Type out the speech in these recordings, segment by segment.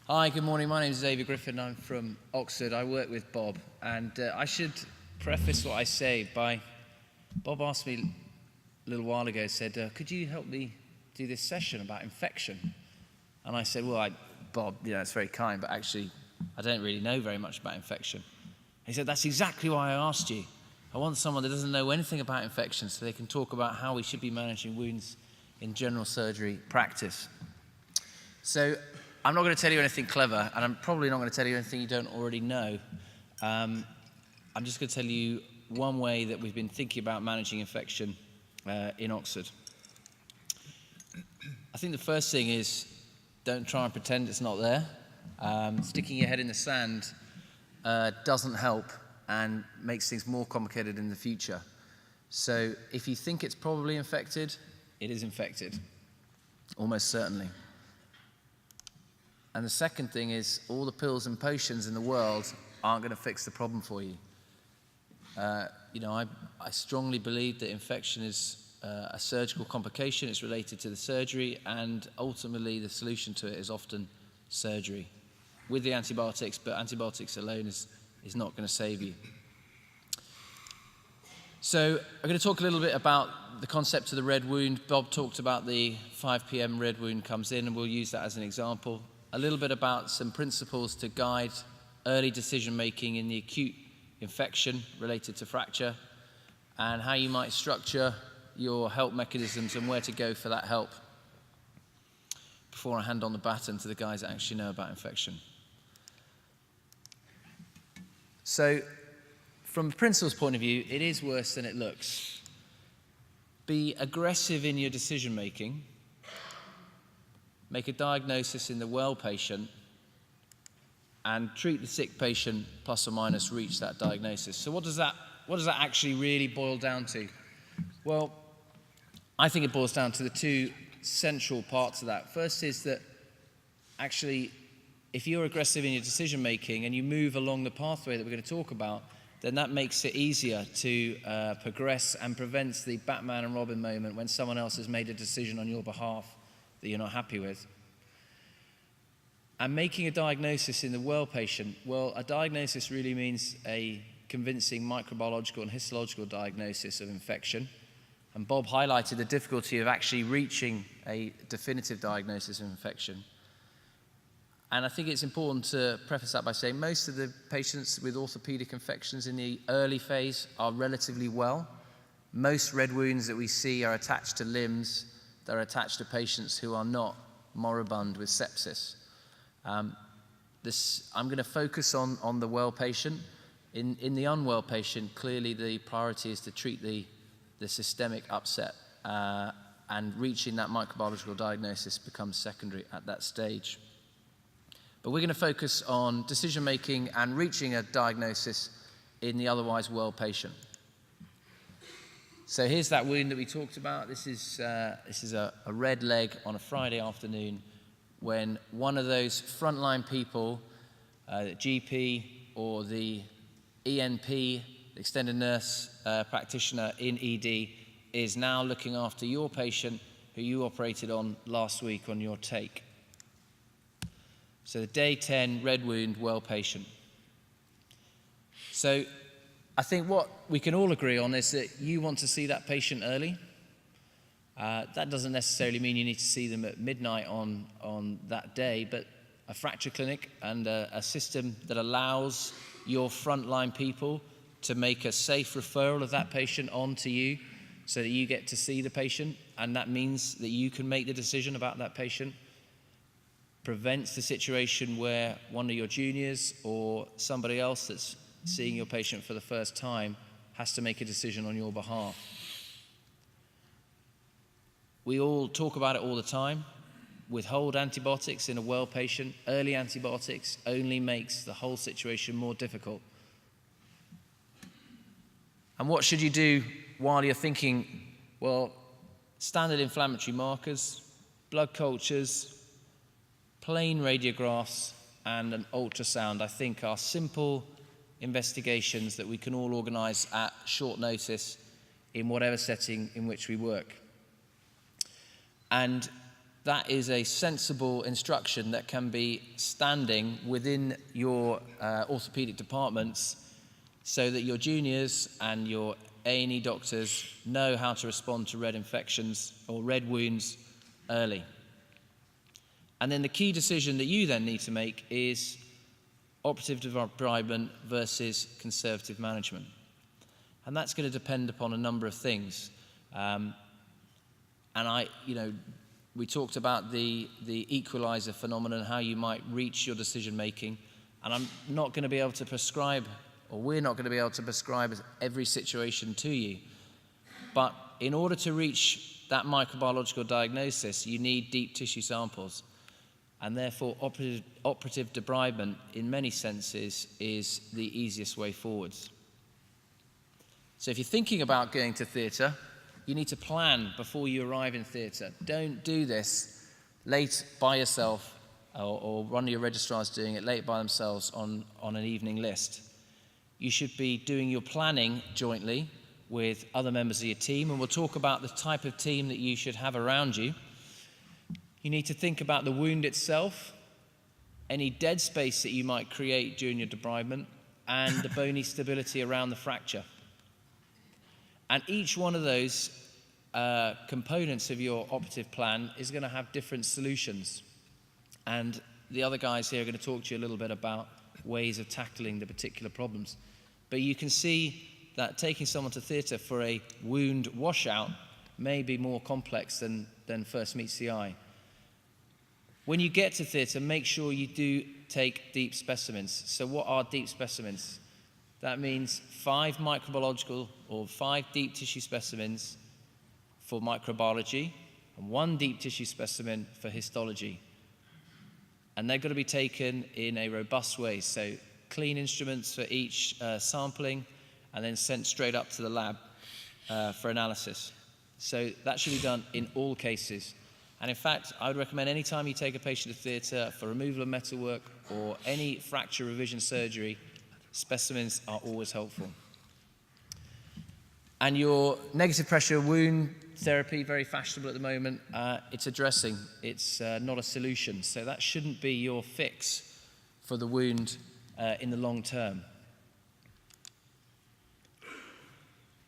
Hi, good morning. My name is Xavier Griffin. I'm from Oxford. I work with Bob. And I should preface what I say by, Bob asked me a little while ago, said, could you help me do this session about infection? And I said, well, Bob, it's very kind, but actually, I don't really know very much about infection. He said, that's exactly why I asked you. I want someone that doesn't know anything about infection so they can talk about how we should be managing wounds in general surgery practice. So I'm not going to tell you anything clever, and I'm probably not going to tell you anything you don't already know. I'm just going to tell you one way that we've been thinking about managing infection in Oxford. I think the first thing is don't try and pretend it's not there. Sticking your head in the sand doesn't help and makes things more complicated in the future. So if you think it's probably infected, it is infected, almost certainly. And the second thing is all the pills and potions in the world aren't going to fix the problem for you. I strongly believe that infection is a surgical complication. It's related to the surgery, and ultimately the solution to it is often surgery with the antibiotics, but antibiotics alone is not going to save you. So I'm going to talk a little bit about the concept of the red wound. Bob talked about the 5 p.m. red wound comes in, and we'll use that as an example. A little bit about some principles to guide early decision-making in the acute infection related to fracture, and how you might structure your help mechanisms and where to go for that help before I hand on the baton to the guys that actually know about infection. So, from a principles point of view, it is worse than it looks. Be aggressive in your decision-making. Make a diagnosis in the well patient, and treat the sick patient plus or minus reach that diagnosis. So what does that actually really boil down to? Well, I think it boils down to the two central parts of that. First is that actually, if you're aggressive in your decision making and you move along the pathway that we're going to talk about, then that makes it easier to progress and prevents the Batman and Robin moment when someone else has made a decision on your behalf that you're not happy with. And making a diagnosis in the well patient, well, a diagnosis really means a convincing microbiological and histological diagnosis of infection. And Bob highlighted the difficulty of actually reaching a definitive diagnosis of infection. And I think it's important to preface that by saying most of the patients with orthopedic infections in the early phase are relatively well. Most red wounds that we see are attached to limbs. They're attached to patients who are not moribund with sepsis. I'm going to focus on the well patient. In the unwell patient, clearly the priority is to treat the systemic upset, and reaching that microbiological diagnosis becomes secondary at that stage. But we're going to focus on decision-making and reaching a diagnosis in the otherwise well patient. So here's that wound that we talked about. This is a red leg on a Friday afternoon when one of those frontline people, the GP or the ENP, the extended nurse practitioner in ED, is now looking after your patient who you operated on last week on your take. So the day 10 red wound well patient. So I think what we can all agree on is that you want to see that patient early. That doesn't necessarily mean you need to see them at midnight on that day, but a fracture clinic and a system that allows your frontline people to make a safe referral of that patient on to you so that you get to see the patient, and that means that you can make the decision about that patient, prevents the situation where one of your juniors or somebody else that's seeing your patient for the first time has to make a decision on your behalf. We all talk about it all the time. Withhold antibiotics in a well patient. Early antibiotics only makes the whole situation more difficult. And what should you do while you're thinking, well, standard inflammatory markers, blood cultures, plain radiographs, and an ultrasound, I think, are simple investigations that we can all organize at short notice in whatever setting in which we work. And that is a sensible instruction that can be standing within your orthopedic departments so that your juniors and your A&E doctors know how to respond to red infections or red wounds early. And then the key decision that you then need to make is operative debridement versus conservative management. And that's going to depend upon a number of things. We talked about the equalizer phenomenon, how you might reach your decision making. And I'm not going to be able to prescribe, or we're not going to be able to prescribe every situation to you. But in order to reach that microbiological diagnosis, you need deep tissue samples. And therefore, operative debridement, in many senses, is the easiest way forwards. So if you're thinking about going to theatre, you need to plan before you arrive in theatre. Don't do this late by yourself, or one of your registrars doing it late by themselves on an evening list. You should be doing your planning jointly with other members of your team, and we'll talk about the type of team that you should have around you. You need to think about the wound itself, any dead space that you might create during your debridement, and the bony stability around the fracture. And each one of those components of your operative plan is going to have different solutions. And the other guys here are going to talk to you a little bit about ways of tackling the particular problems. But you can see that taking someone to theatre for a wound washout may be more complex than first meets the eye. When you get to theatre, make sure you do take deep specimens. So what are deep specimens? That means 5 microbiological or 5 deep tissue specimens for microbiology and 1 deep tissue specimen for histology. And they've got to be taken in a robust way. So clean instruments for each sampling and then sent straight up to the lab for analysis. So that should be done in all cases. And in fact, I would recommend any time you take a patient to theatre for removal of metalwork or any fracture revision surgery, specimens are always helpful. And your negative pressure wound therapy, very fashionable at the moment, it's a dressing, it's not a solution. So that shouldn't be your fix for the wound in the long term.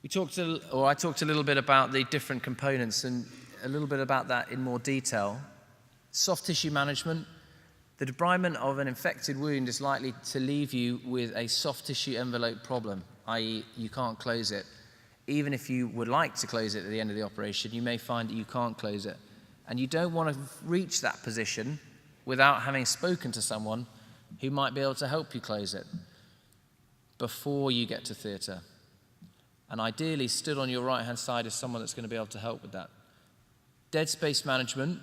I talked a little bit about the different components and a little bit about that in more detail. Soft tissue management. The debridement of an infected wound is likely to leave you with a soft tissue envelope problem, i.e. you can't close it. Even if you would like to close it at the end of the operation, you may find that you can't close it. And you don't want to reach that position without having spoken to someone who might be able to help you close it before you get to theatre. And ideally, stood on your right-hand side is someone that's going to be able to help with that. Dead space management.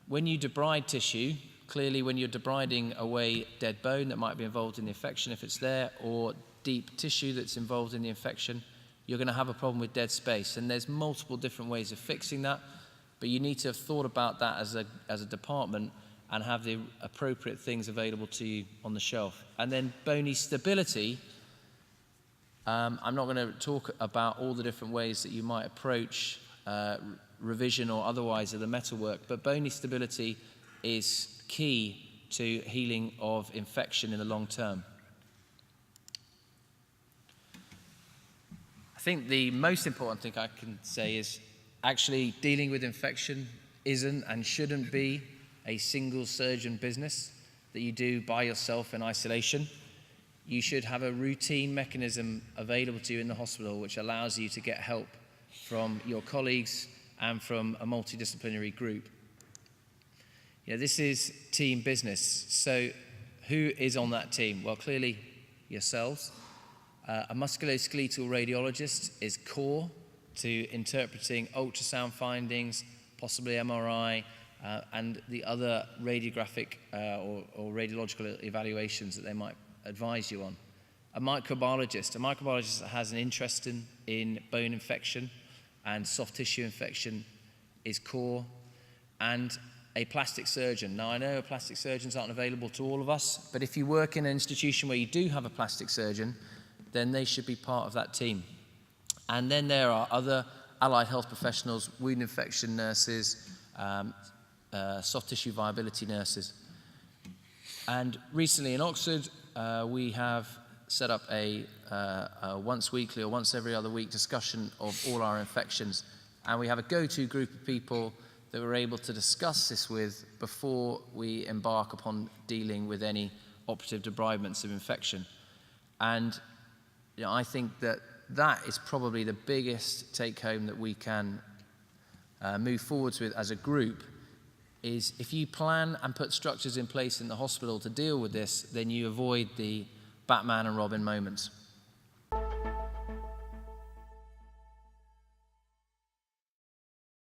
When you debride tissue, clearly when you're debriding away dead bone that might be involved in the infection if it's there, or deep tissue that's involved in the infection, you're going to have a problem with dead space. And there's multiple different ways of fixing that, but you need to have thought about that as a department and have the appropriate things available to you on the shelf. And then bony stability. I'm not going to talk about all the different ways that you might approach revision or otherwise of the metalwork, but bony stability is key to healing of infection in the long term. I think the most important thing I can say is actually dealing with infection isn't and shouldn't be a single surgeon business that you do by yourself in isolation. You should have a routine mechanism available to you in the hospital which allows you to get help from your colleagues and from a multidisciplinary group. You know, this is team business. So who is on that team? Well, clearly yourselves. A musculoskeletal radiologist is core to interpreting ultrasound findings, possibly MRI, and the other radiographic or radiological evaluations that they might advise you on. A microbiologist that has an interest in bone infection and soft tissue infection is core. And a plastic surgeon. Now, I know plastic surgeons aren't available to all of us, but if you work in an institution where you do have a plastic surgeon, then they should be part of that team. And then there are other allied health professionals, wound infection nurses, soft tissue viability nurses. And recently in Oxford, we have set up a once weekly or once every other week discussion of all our infections. And we have a go-to group of people that we're able to discuss this with before we embark upon dealing with any operative debridements of infection. And I think that is probably the biggest take-home that we can move forwards with as a group, is if you plan and put structures in place in the hospital to deal with this, then you avoid the Batman and Robin moments.